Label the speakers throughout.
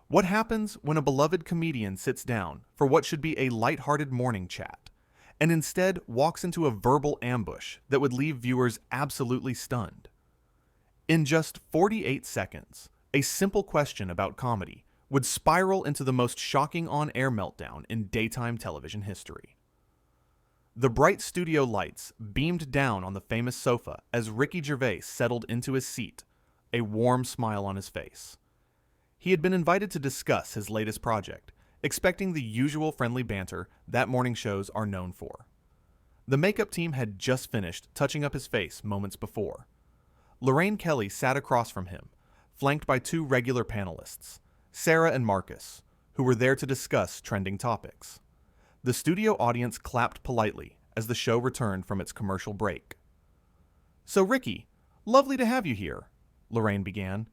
Speaker 1: What happens when a beloved comedian sits down for what should be a lighthearted morning chat and instead walks into a verbal ambush that would leave viewers absolutely stunned? In just 48 seconds, a simple question about comedy would spiral into the most shocking on-air meltdown in daytime television history. The bright studio lights beamed down on the famous sofa as Ricky Gervais settled into his seat, a warm smile on his face. He had been invited to discuss his latest project, expecting the usual friendly banter that morning shows are known for. The makeup team had just finished touching up his face moments before. Lorraine Kelly sat across from him, flanked by two regular panelists, Sarah and Marcus, who were there to discuss trending topics. The studio audience clapped politely as the show returned from its commercial break. "So, Ricky, lovely to have you here," Lorraine began,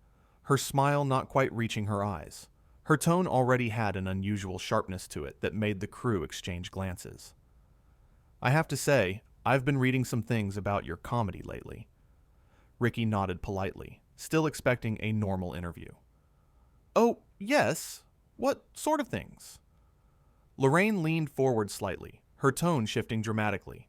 Speaker 1: her smile not quite reaching her eyes. Her tone already had an unusual sharpness to it that made the crew exchange glances. "I have to say, I've been reading some things about your comedy lately." Ricky nodded politely, still expecting a normal interview. "Oh, yes? What sort of things?" Lorraine leaned forward slightly, her tone shifting dramatically.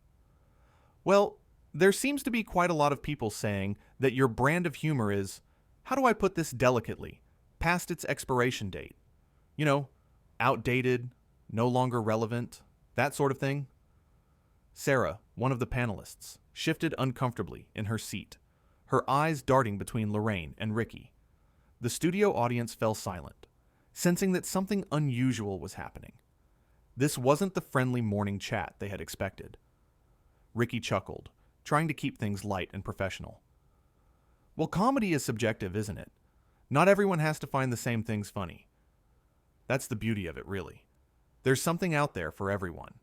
Speaker 1: "Well, there seems to be quite a lot of people saying that your brand of humor is, how do I put this delicately, past its expiration date. You know, outdated, no longer relevant, that sort of thing." Sarah, one of the panelists, shifted uncomfortably in her seat, her eyes darting between Lorraine and Ricky. The studio audience fell silent, sensing that something unusual was happening. This wasn't the friendly morning chat they had expected. Ricky chuckled, trying to keep things light and professional. "Well, comedy is subjective, isn't it? Not everyone has to find the same things funny. That's the beauty of it, really. There's something out there for everyone."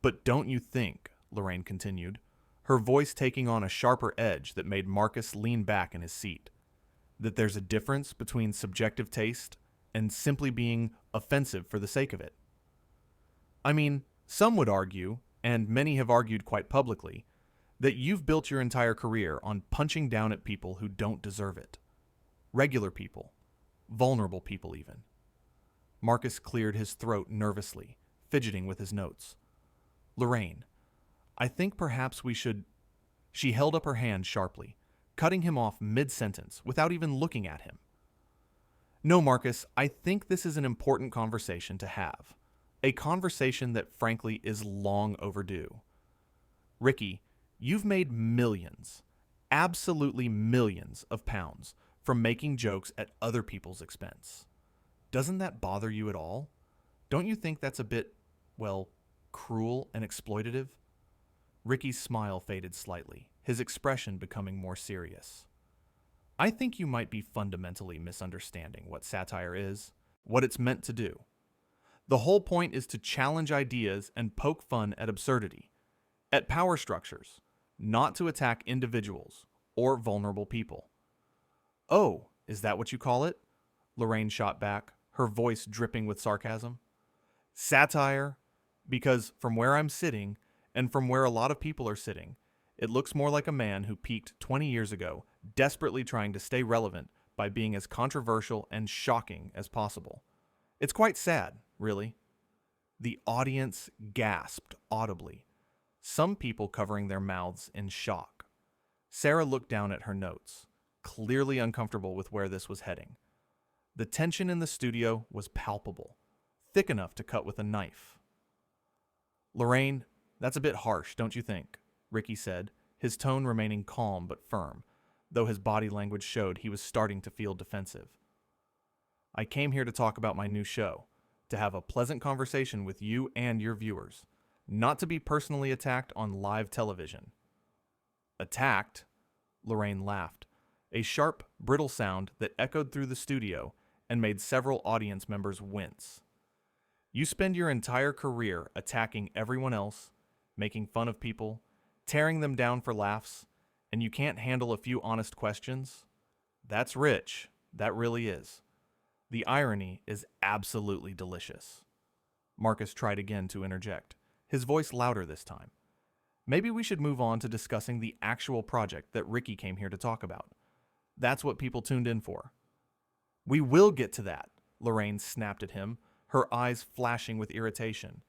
Speaker 1: "But don't you think," Lorraine continued, her voice taking on a sharper edge that made Marcus lean back in his seat, "that there's a difference between subjective taste and simply being offensive for the sake of it? I mean, some would argue, and many have argued quite publicly, that you've built your entire career on punching down at people who don't deserve it. Regular people, vulnerable people even." Marcus cleared his throat nervously, fidgeting with his notes. "Lorraine, I think perhaps we should—" She held up her hand sharply, cutting him off mid-sentence without even looking at him. "No, Marcus, I think this is an important conversation to have. A conversation that frankly is long overdue. Ricky, you've made millions, absolutely millions of pounds from making jokes at other people's expense. Doesn't that bother you at all? Don't you think that's a bit, well, cruel and exploitative?" Ricky's smile faded slightly, his expression becoming more serious. "I think you might be fundamentally misunderstanding what satire is, what it's meant to do. The whole point is to challenge ideas and poke fun at absurdity, at power structures, not to attack individuals or vulnerable people." "Oh, is that what you call it?" Lorraine shot back, her voice dripping with sarcasm. "Satire? Because from where I'm sitting, and from where a lot of people are sitting, it looks more like a man who peaked 20 years ago, desperately trying to stay relevant by being as controversial and shocking as possible. It's quite sad, really." The audience gasped audibly, some people covering their mouths in shock. Sarah looked down at her notes, clearly uncomfortable with where this was heading. The tension in the studio was palpable, thick enough to cut with a knife. "Lorraine, that's a bit harsh, don't you think?" Ricky said, his tone remaining calm but firm, though his body language showed he was starting to feel defensive. "I came here to talk about my new show, to have a pleasant conversation with you and your viewers, not to be personally attacked on live television." "Attacked?" Lorraine laughed, a sharp, brittle sound that echoed through the studio and made several audience members wince. "You spend your entire career attacking everyone else, making fun of people, tearing them down for laughs, and you can't handle a few honest questions? That's rich, that really is. The irony is absolutely delicious." Marcus tried again to interject, his voice louder this time. "Maybe we should move on to discussing the actual project that Ricky came here to talk about. That's what people tuned in for." "We will get to that," Lorraine snapped at him, her eyes flashing with irritation.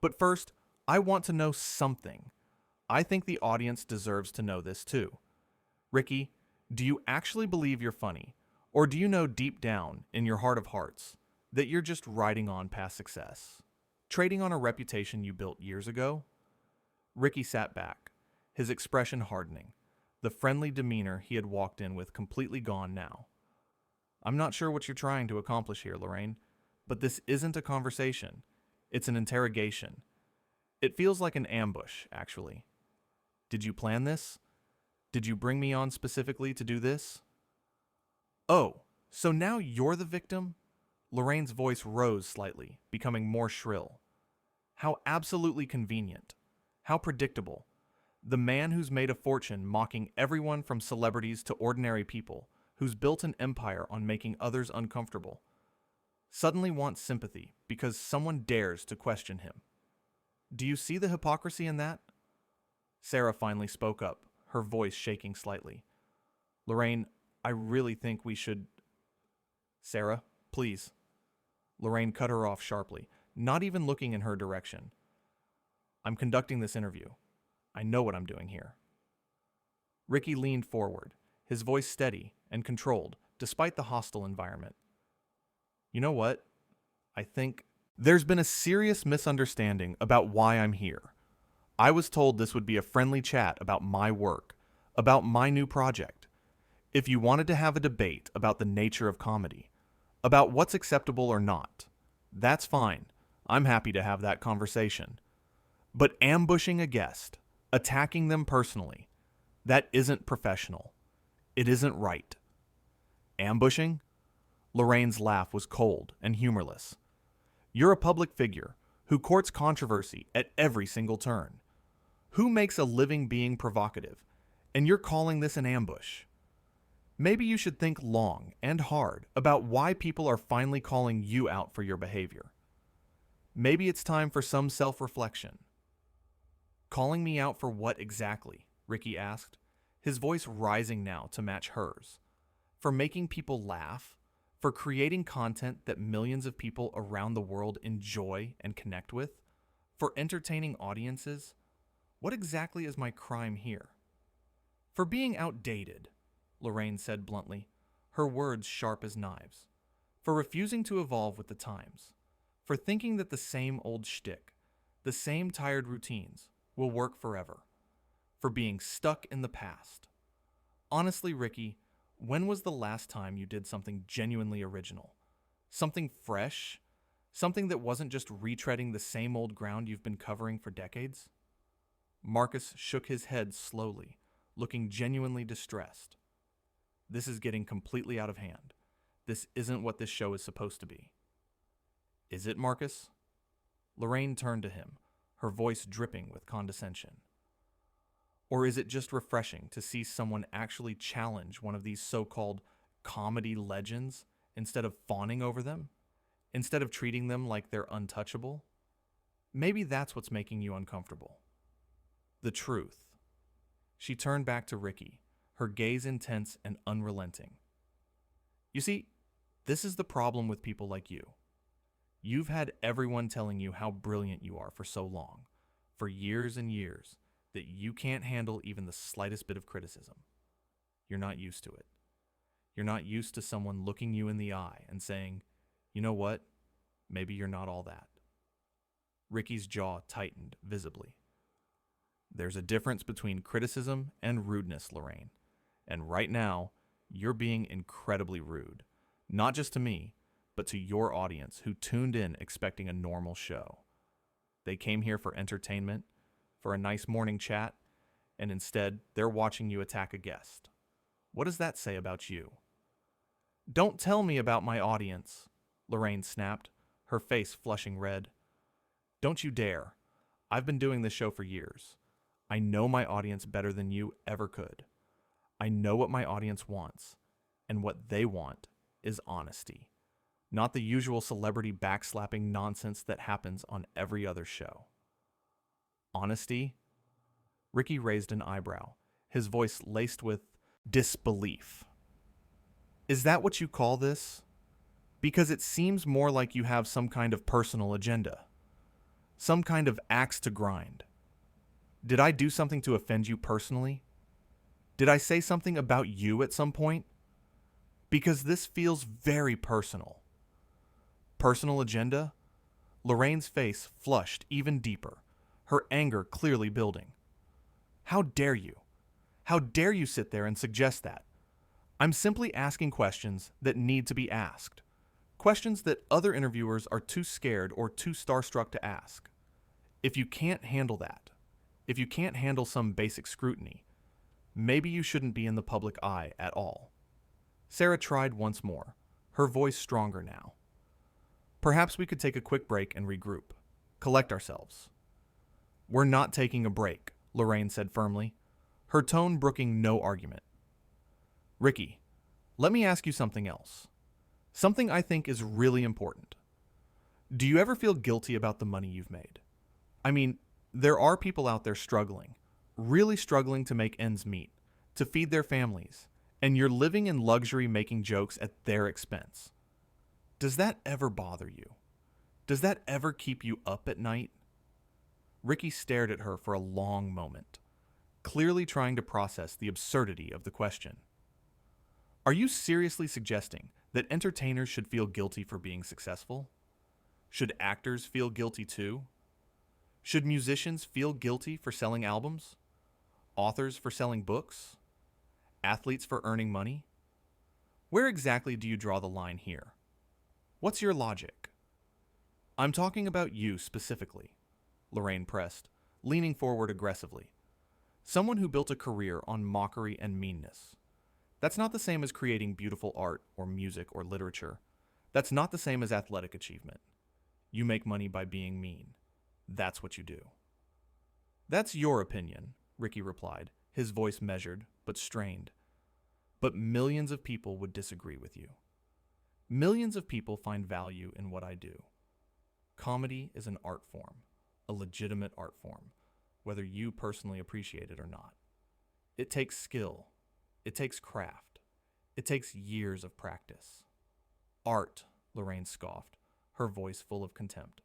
Speaker 1: But first, I want to know something. I think the audience deserves to know this too. Ricky, do you actually believe you're funny? Or do you know deep down, in your heart of hearts, that you're just riding on past success? Trading on a reputation you built years ago? Ricky sat back, his expression hardening, the friendly demeanor he had walked in with completely gone now. I'm not sure what you're trying to accomplish here, Lorraine, but this isn't a conversation. It's an interrogation. It feels like an ambush, actually. Did you plan this? Did you bring me on specifically to do this? Oh, so now you're the victim? Lorraine's voice rose slightly, becoming more shrill. How absolutely convenient. How predictable. The man who's made a fortune mocking everyone from celebrities to ordinary people, who's built an empire on making others uncomfortable, suddenly wants sympathy because someone dares to question him. Do you see the hypocrisy in that? Sarah finally spoke up, her voice shaking slightly. Lorraine, I really think we should... Sarah, please. Lorraine cut her off sharply, not even looking in her direction. I'm conducting this interview. I know what I'm doing here. Ricky leaned forward, his voice steady and controlled, despite the hostile environment. You know what? I think there's been a serious misunderstanding about why I'm here. I was told this would be a friendly chat about my work, about my new project. If you wanted to have a debate about the nature of comedy, about what's acceptable or not, that's fine. I'm happy to have that conversation. But ambushing a guest, attacking them personally, that isn't professional. It isn't right. Ambushing? Lorraine's laugh was cold and humorless. You're a public figure who courts controversy at every single turn. Who makes a living being provocative? And you're calling this an ambush? Maybe you should think long and hard about why people are finally calling you out for your behavior. Maybe it's time for some self-reflection. Calling me out for what exactly? Ricky asked, his voice rising now to match hers. For making people laugh? For creating content that millions of people around the world enjoy and connect with? For entertaining audiences? What exactly is my crime here? For being outdated, Lorraine said bluntly, her words sharp as knives. For refusing to evolve with the times. For thinking that the same old shtick, the same tired routines, will work forever. For being stuck in the past. Honestly, Ricky, when was the last time you did something genuinely original? Something fresh? Something that wasn't just retreading the same old ground you've been covering for decades? Marcus shook his head slowly, looking genuinely distressed. This is getting completely out of hand. This isn't what this show is supposed to be. Is it, Marcus? Lorraine turned to him, her voice dripping with condescension. Or is it just refreshing to see someone actually challenge one of these so-called comedy legends instead of fawning over them? Instead of treating them like they're untouchable? Maybe that's what's making you uncomfortable. The truth. She turned back to Ricky, her gaze intense and unrelenting. You see, this is the problem with people like you. You've had everyone telling you how brilliant you are for so long, for years and years, that you can't handle even the slightest bit of criticism. You're not used to it. You're not used to someone looking you in the eye and saying, you know what, maybe you're not all that. Ricky's jaw tightened visibly. There's a difference between criticism and rudeness, Lorraine. And right now, you're being incredibly rude. Not just to me, but to your audience who tuned in expecting a normal show. They came here for entertainment, for a nice morning chat, and instead, they're watching you attack a guest. What does that say about you? Don't tell me about my audience, Lorraine snapped, her face flushing red. Don't you dare. I've been doing this show for years. I know my audience better than you ever could. I know what my audience wants, and what they want is honesty, not the usual celebrity backslapping nonsense that happens on every other show. Honesty? Ricky raised an eyebrow, his voice laced with disbelief. Is that what you call this? Because it seems more like you have some kind of personal agenda, some kind of axe to grind. Did I do something to offend you personally? Did I say something about you at some point? Because this feels very personal. Personal agenda? Lorraine's face flushed even deeper, her anger clearly building. How dare you? How dare you sit there and suggest that? I'm simply asking questions that need to be asked. Questions that other interviewers are too scared or too starstruck to ask. If you can't handle that, if you can't handle some basic scrutiny, maybe you shouldn't be in the public eye at all. Sarah tried once more, her voice stronger now. Perhaps we could take a quick break and regroup. Collect ourselves. We're not taking a break, Lorraine said firmly, her tone brooking no argument. Ricky, let me ask you something else. Something I think is really important. Do you ever feel guilty about the money you've made? I mean, there are people out there struggling, really struggling to make ends meet, to feed their families, and you're living in luxury making jokes at their expense. Does that ever bother you? Does that ever keep you up at night? Ricky stared at her for a long moment, clearly trying to process the absurdity of the question. Are you seriously suggesting that entertainers should feel guilty for being successful? Should actors feel guilty too? Should musicians feel guilty for selling albums? Authors for selling books? Athletes for earning money? Where exactly do you draw the line here? What's your logic? I'm talking about you specifically, Lorraine pressed, leaning forward aggressively. Someone who built a career on mockery and meanness. That's not the same as creating beautiful art or music or literature. That's not the same as athletic achievement. You make money by being mean. That's what you do. That's your opinion, Ricky replied, his voice measured but strained. But millions of people would disagree with you. Millions of people find value in what I do. Comedy is an art form, a legitimate art form, whether you personally appreciate it or not. It takes skill. It takes craft. It takes years of practice. Art, Lorraine scoffed, her voice full of contempt.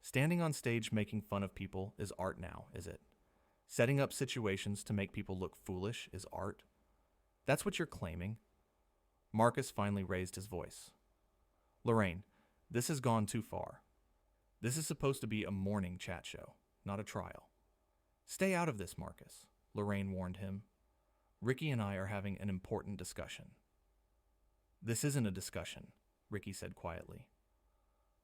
Speaker 1: Standing on stage making fun of people is art now, is it? Setting up situations to make people look foolish is art? That's what you're claiming? Marcus finally raised his voice. Lorraine, this has gone too far. This is supposed to be a morning chat show, not a trial. Stay out of this, Marcus, Lorraine warned him. Ricky and I are having an important discussion. This isn't a discussion, Ricky said quietly.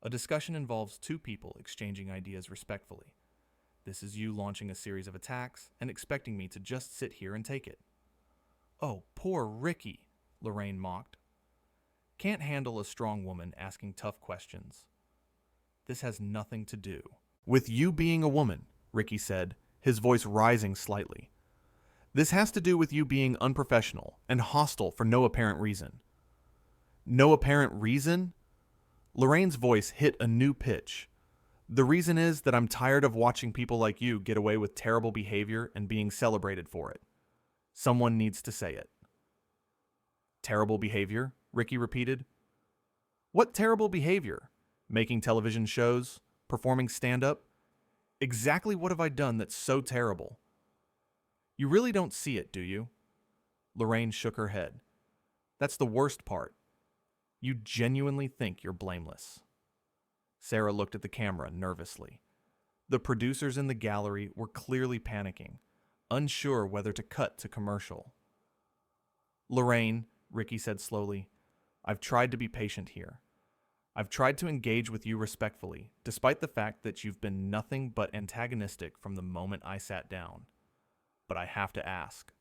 Speaker 1: A discussion involves two people exchanging ideas respectfully. This is you launching a series of attacks and expecting me to just sit here and take it. Oh, poor Ricky, Lorraine mocked. Can't handle a strong woman asking tough questions. This has nothing to do with you being a woman, Ricky said, his voice rising slightly. This has to do with you being unprofessional and hostile for no apparent reason. No apparent reason? Lorraine's voice hit a new pitch. The reason is that I'm tired of watching people like you get away with terrible behavior and being celebrated for it. Someone needs to say it. Terrible behavior? Ricky repeated. What terrible behavior? Making television shows? Performing stand-up? Exactly what have I done that's so terrible? You really don't see it, do you? Lorraine shook her head. That's the worst part. You genuinely think you're blameless. Sarah looked at the camera nervously. The producers in the gallery were clearly panicking, unsure whether to cut to commercial. Lorraine, Ricky said slowly, I've tried to be patient here. I've tried to engage with you respectfully, despite the fact that you've been nothing but antagonistic from the moment I sat down. But I have to ask,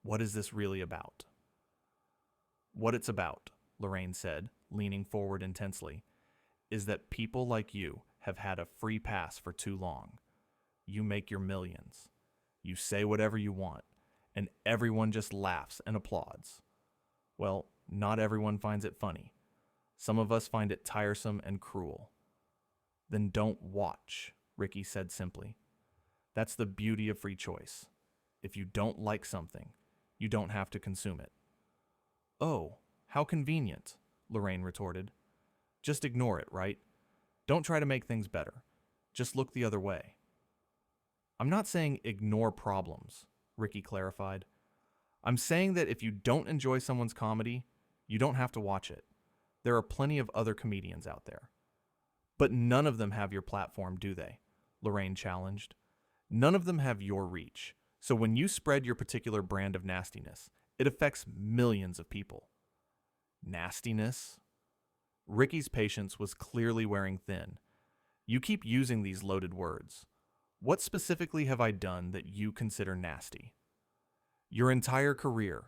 Speaker 1: what is this really about? What it's about, Lorraine said, leaning forward intensely, is that people like you have had a free pass for too long. You make your millions. You say whatever you want, and everyone just laughs and applauds. Well, not everyone finds it funny. Some of us find it tiresome and cruel. Then don't watch, Ricky said simply. That's the beauty of free choice. If you don't like something, you don't have to consume it. Oh, how convenient, Lorraine retorted. Just ignore it, right? Don't try to make things better. Just look the other way. I'm not saying ignore problems, Ricky clarified. I'm saying that if you don't enjoy someone's comedy, you don't have to watch it. There are plenty of other comedians out there. But none of them have your platform, do they? Lorraine challenged. None of them have your reach. So when you spread your particular brand of nastiness, it affects millions of people. Nastiness? Ricky's patience was clearly wearing thin. You keep using these loaded words. What specifically have I done that you consider nasty? Your entire career,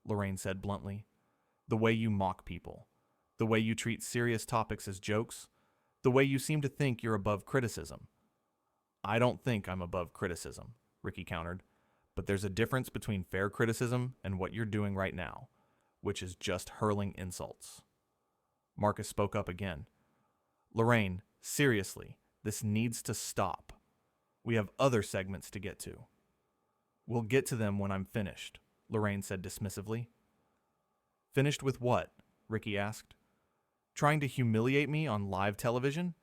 Speaker 1: Lorraine said bluntly. The way you mock people. The way you treat serious topics as jokes. The way you seem to think you're above criticism. I don't think I'm above criticism, Ricky countered. But there's a difference between fair criticism and what you're doing right now, which is just hurling insults. Marcus spoke up again. Lorraine, seriously, this needs to stop. We have other segments to get to. We'll get to them when I'm finished, Lorraine said dismissively. Finished with what? Ricky asked. Trying to humiliate me on live television?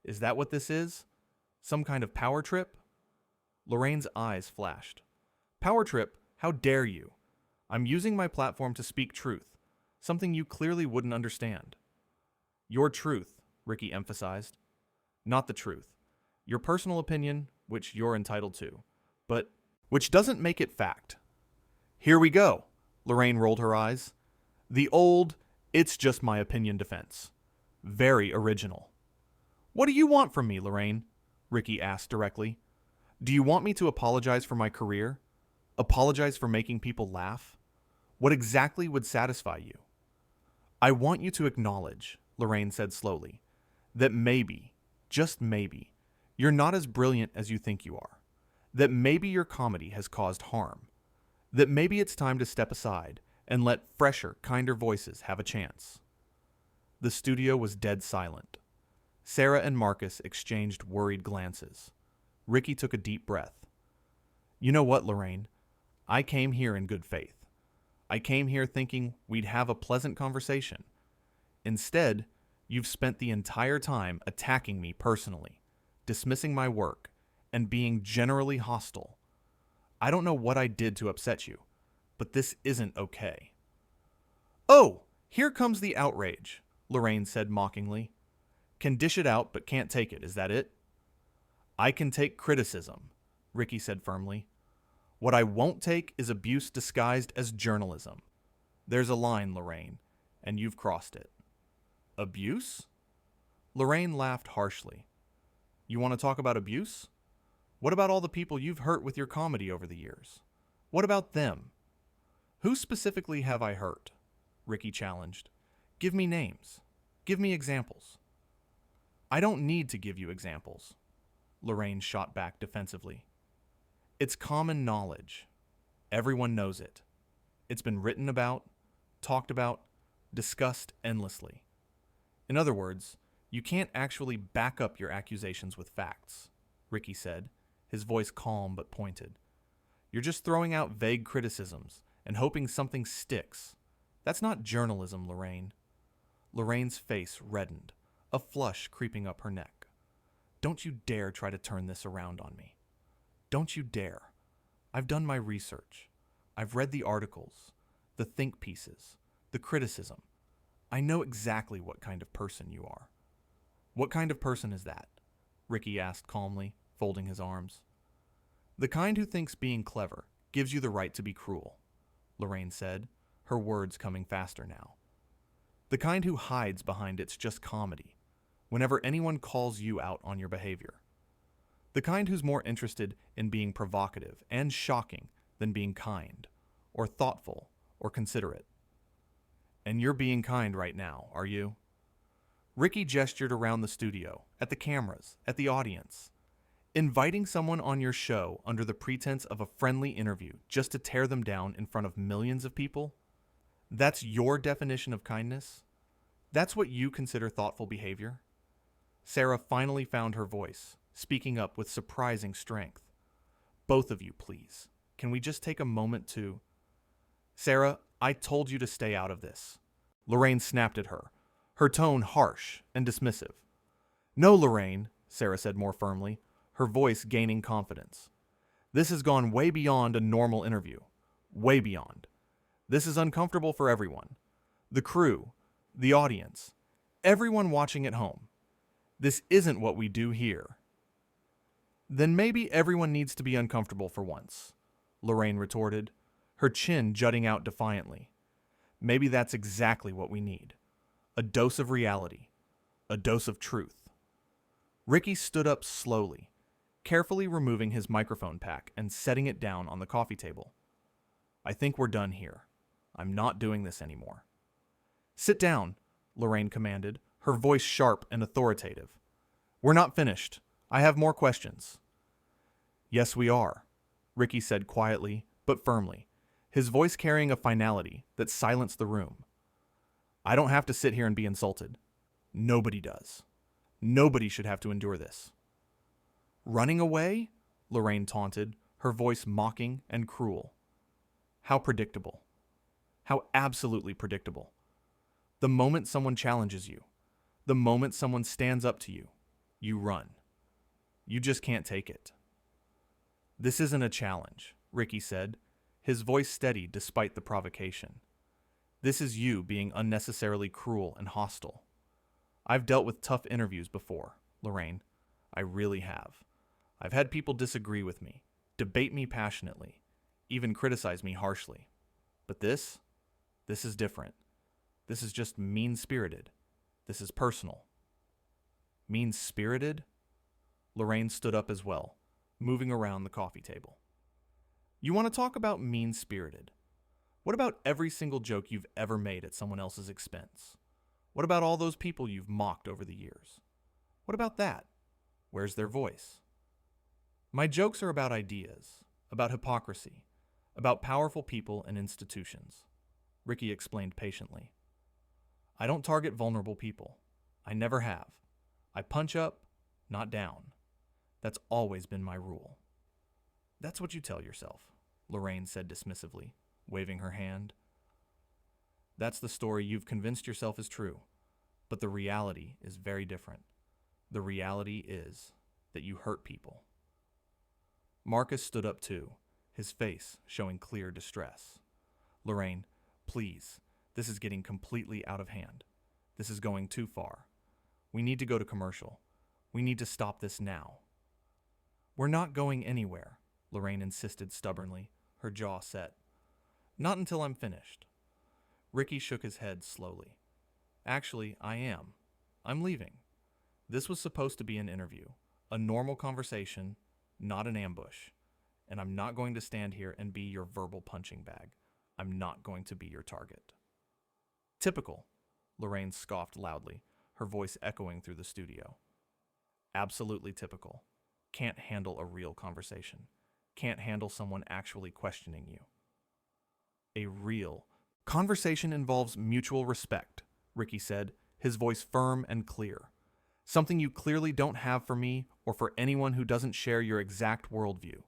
Speaker 1: Is that what this is? Some kind of power trip? Lorraine's eyes flashed. Power trip? How dare you? I'm using my platform to speak truth, something you clearly wouldn't understand. Your truth, Ricky emphasized. Not the truth. Your personal opinion, which you're entitled to, but which doesn't make it fact. Here we go, Lorraine rolled her eyes. The old, it's just my opinion defense. Very original. What do you want from me, Lorraine? Ricky asked directly. Do you want me to apologize for my career? Apologize for making people laugh? What exactly would satisfy you? I want you to acknowledge, Lorraine said slowly, that maybe, just maybe, you're not as brilliant as you think you are. That maybe your comedy has caused harm. That maybe it's time to step aside and let fresher, kinder voices have a chance. The studio was dead silent. Sarah and Marcus exchanged worried glances. Ricky took a deep breath. You know what, Lorraine? I came here in good faith. I came here thinking we'd have a pleasant conversation. Instead, you've spent the entire time attacking me personally, dismissing my work, and being generally hostile. I don't know what I did to upset you, but this isn't okay. Oh, here comes the outrage, Lorraine said mockingly. Can dish it out but can't take it, is that it? I can take criticism, Ricky said firmly. What I won't take is abuse disguised as journalism. There's a line, Lorraine, and you've crossed it. Abuse? Lorraine laughed harshly. You want to talk about abuse? What about all the people you've hurt with your comedy over the years? What about them? Who specifically have I hurt? Ricky challenged. Give me names. Give me examples. I don't need to give you examples, Lorraine shot back defensively. It's common knowledge. Everyone knows it. It's been written about, talked about, discussed endlessly. In other words, you can't actually back up your accusations with facts, Ricky said, his voice calm but pointed. You're just throwing out vague criticisms and hoping something sticks. That's not journalism, Lorraine. Lorraine's face reddened, a flush creeping up her neck. Don't you dare try to turn this around on me. Don't you dare. I've done my research. I've read the articles, the think pieces, the criticism. I know exactly what kind of person you are. What kind of person is that? Ricky asked calmly, folding his arms. The kind who thinks being clever gives you the right to be cruel, Lorraine said, her words coming faster now. The kind who hides behind it's just comedy, whenever anyone calls you out on your behavior. The kind who's more interested in being provocative and shocking than being kind, or thoughtful, or considerate. And you're being kind right now, are you? Ricky gestured around the studio, at the cameras, at the audience. Inviting someone on your show under the pretense of a friendly interview just to tear them down in front of millions of people? That's your definition of kindness? That's what you consider thoughtful behavior? Sarah finally found her voice, speaking up with surprising strength. Both of you, please. Can we just take a moment to... Sarah, I told you to stay out of this, Lorraine snapped at her, her tone harsh and dismissive. No, Lorraine, Sarah said more firmly, her voice gaining confidence. This has gone way beyond a normal interview. Way beyond. This is uncomfortable for everyone. The crew, the audience, everyone watching at home. This isn't what we do here. Then maybe everyone needs to be uncomfortable for once, Lorraine retorted, her chin jutting out defiantly. Maybe that's exactly what we need. A dose of reality. A dose of truth. Ricky stood up slowly, carefully removing his microphone pack and setting it down on the coffee table. I think we're done here. I'm not doing this anymore. Sit down, Lorraine commanded, her voice sharp and authoritative. We're not finished. I have more questions. Yes, we are, Ricky said quietly but firmly, his voice carrying a finality that silenced the room. I don't have to sit here and be insulted. Nobody does. Nobody should have to endure this. Running away? Lorraine taunted, her voice mocking and cruel. How predictable. How absolutely predictable. The moment someone challenges you, the moment someone stands up to you, you run. You just can't take it. This isn't a challenge, Ricky said, his voice steady despite the provocation. This is you being unnecessarily cruel and hostile. I've dealt with tough interviews before, Lorraine. I really have. I've had people disagree with me, debate me passionately, even criticize me harshly. But this is different. This is just mean-spirited. This is personal. Mean-spirited? Lorraine stood up as well, moving around the coffee table. You want to talk about mean-spirited? What about every single joke you've ever made at someone else's expense? What about all those people you've mocked over the years? What about that? Where's their voice? My jokes are about ideas, about hypocrisy, about powerful people and institutions, Ricky explained patiently. I don't target vulnerable people. I never have. I punch up, not down. That's always been my rule. That's what you tell yourself, Lorraine said dismissively, waving her hand. That's the story you've convinced yourself is true, but the reality is very different. The reality is that you hurt people. Marcus stood up too, his face showing clear distress. Lorraine, please, this is getting completely out of hand. This is going too far. We need to go to commercial. We need to stop this now. We're not going anywhere, Lorraine insisted stubbornly, her jaw set. Not until I'm finished. Ricky shook his head slowly. Actually, I am. I'm leaving. This was supposed to be an interview, a normal conversation, not an ambush. And I'm not going to stand here and be your verbal punching bag. I'm not going to be your target. Typical, Lorraine scoffed loudly, her voice echoing through the studio. Absolutely typical. Can't handle a real conversation. Can't handle someone actually questioning you. A real conversation involves mutual respect, Ricky said, his voice firm and clear. Something you clearly don't have for me or for anyone who doesn't share your exact worldview.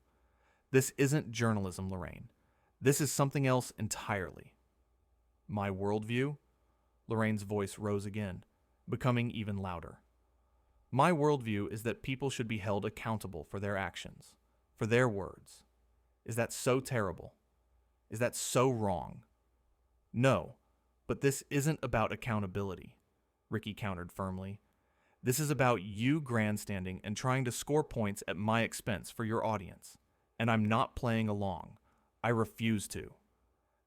Speaker 1: This isn't journalism, Lorraine. This is something else entirely. My worldview? Lorraine's voice rose again, becoming even louder. My worldview is that people should be held accountable for their actions, for their words. Is that so terrible? Is that so wrong? No, but this isn't about accountability, Ricky countered firmly. This is about you grandstanding and trying to score points at my expense for your audience. And I'm not playing along. I refuse to.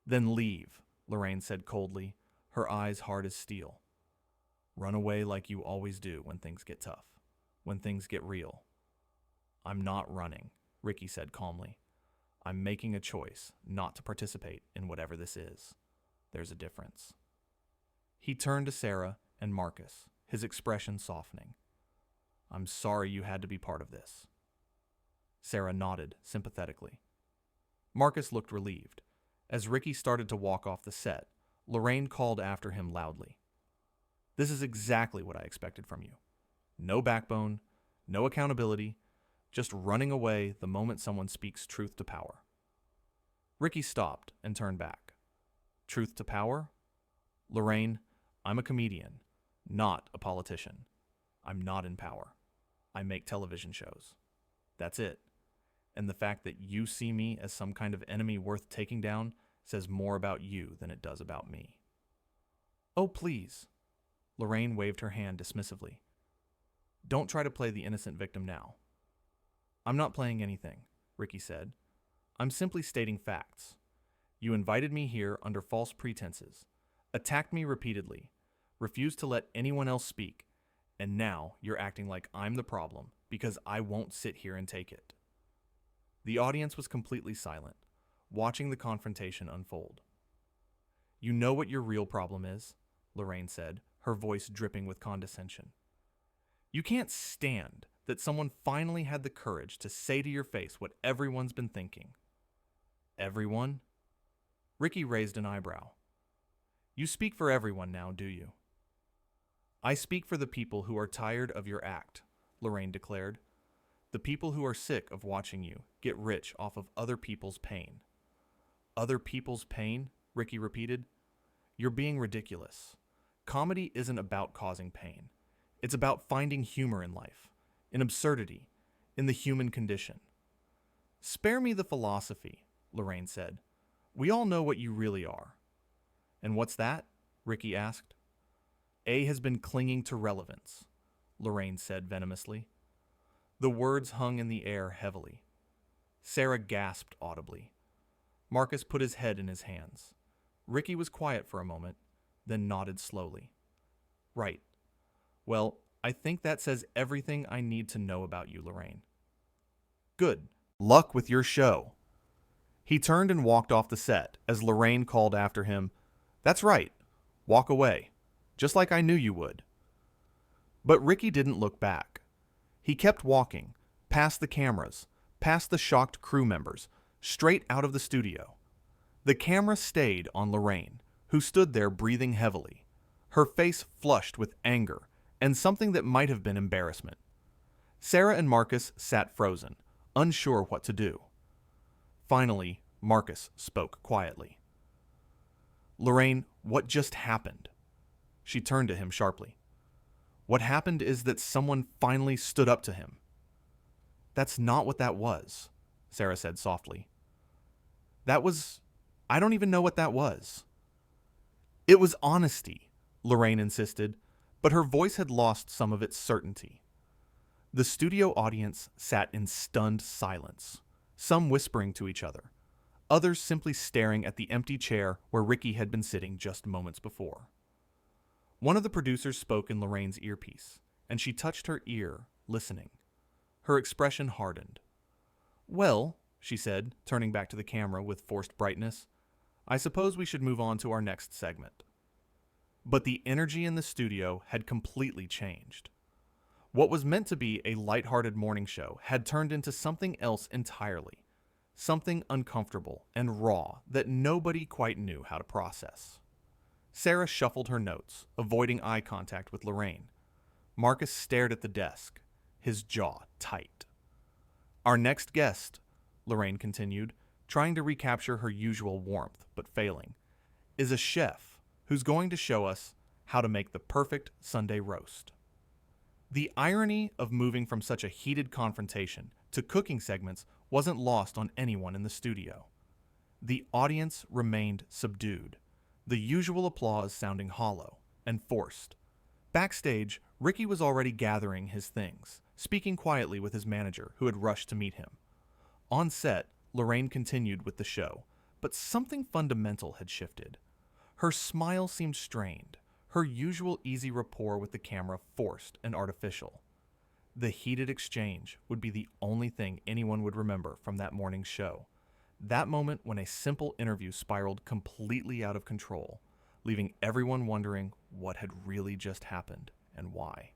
Speaker 1: Then leave, Lorraine said coldly, her eyes hard as steel. Run away like you always do when things get tough, when things get real. I'm not running, Ricky said calmly. I'm making a choice not to participate in whatever this is. There's a difference. He turned to Sarah and Marcus, his expression softening. I'm sorry you had to be part of this. Sarah nodded sympathetically. Marcus looked relieved. As Ricky started to walk off the set, Lorraine called after him loudly. This is exactly what I expected from you. No backbone, no accountability, just running away the moment someone speaks truth to power. Ricky stopped and turned back. Truth to power? Lorraine, I'm a comedian, not a politician. I'm not in power. I make television shows. That's it. And the fact that you see me as some kind of enemy worth taking down says more about you than it does about me." "Oh, please." Lorraine waved her hand dismissively. "Don't try to play the innocent victim now." "I'm not playing anything," Ricky said. "I'm simply stating facts. You invited me here under false pretenses, attacked me repeatedly, refused to let anyone else speak, and now you're acting like I'm the problem because I won't sit here and take it." The audience was completely silent, watching the confrontation unfold. "You know what your real problem is," Lorraine said, her voice dripping with condescension. "You can't stand that someone finally had the courage to say to your face what everyone's been thinking." "Everyone?" Ricky raised an eyebrow. "You speak for everyone now, do you?" "I speak for the people who are tired of your act," Lorraine declared. "The people who are sick of watching you get rich off of other people's pain." "Other people's pain?" Ricky repeated. "You're being ridiculous. Comedy isn't about causing pain. It's about finding humor in life, in absurdity, in the human condition." "Spare me the philosophy," Lorraine said. "We all know what you really are." "And what's that?" Ricky asked. "A has been clinging to relevance," Lorraine said venomously. The words hung in the air heavily. Sarah gasped audibly. Marcus put his head in his hands. Ricky was quiet for a moment, then nodded slowly. "Right. Well, I think that says everything I need to know about you, Lorraine." "Good. Luck with your show." He turned and walked off the set as Lorraine called after him, "That's right. Walk away. Just like I knew you would." But Ricky didn't look back. He kept walking, past the cameras, past the shocked crew members, straight out of the studio. The camera stayed on Lorraine, who stood there breathing heavily, her face flushed with anger and something that might have been embarrassment. Sarah and Marcus sat frozen, unsure what to do. Finally, Marcus spoke quietly. "Lorraine, what just happened?" She turned to him sharply. "What happened is that someone finally stood up to him." "That's not what that was," Sarah said softly. I don't even know what that was." "It was honesty," Lorraine insisted, but her voice had lost some of its certainty. The studio audience sat in stunned silence, some whispering to each other, others simply staring at the empty chair where Ricky had been sitting just moments before. One of the producers spoke in Lorraine's earpiece, and she touched her ear, listening. Her expression hardened. "Well," she said, turning back to the camera with forced brightness, "I suppose we should move on to our next segment." But the energy in the studio had completely changed. What was meant to be a lighthearted morning show had turned into something else entirely, something uncomfortable and raw that nobody quite knew how to process. Sarah shuffled her notes, avoiding eye contact with Lorraine. Marcus stared at the desk, his jaw tight. "Our next guest," Lorraine continued, trying to recapture her usual warmth, but failing, "is a chef who's going to show us how to make the perfect Sunday roast." The irony of moving from such a heated confrontation to cooking segments wasn't lost on anyone in the studio. The audience remained subdued, the usual applause sounding hollow and forced. Backstage, Ricky was already gathering his things, speaking quietly with his manager, who had rushed to meet him. On set, Lorraine continued with the show, but something fundamental had shifted. Her smile seemed strained, her usual easy rapport with the camera forced and artificial. The heated exchange would be the only thing anyone would remember from that morning's show. That moment when a simple interview spiraled completely out of control, leaving everyone wondering what had really just happened and why.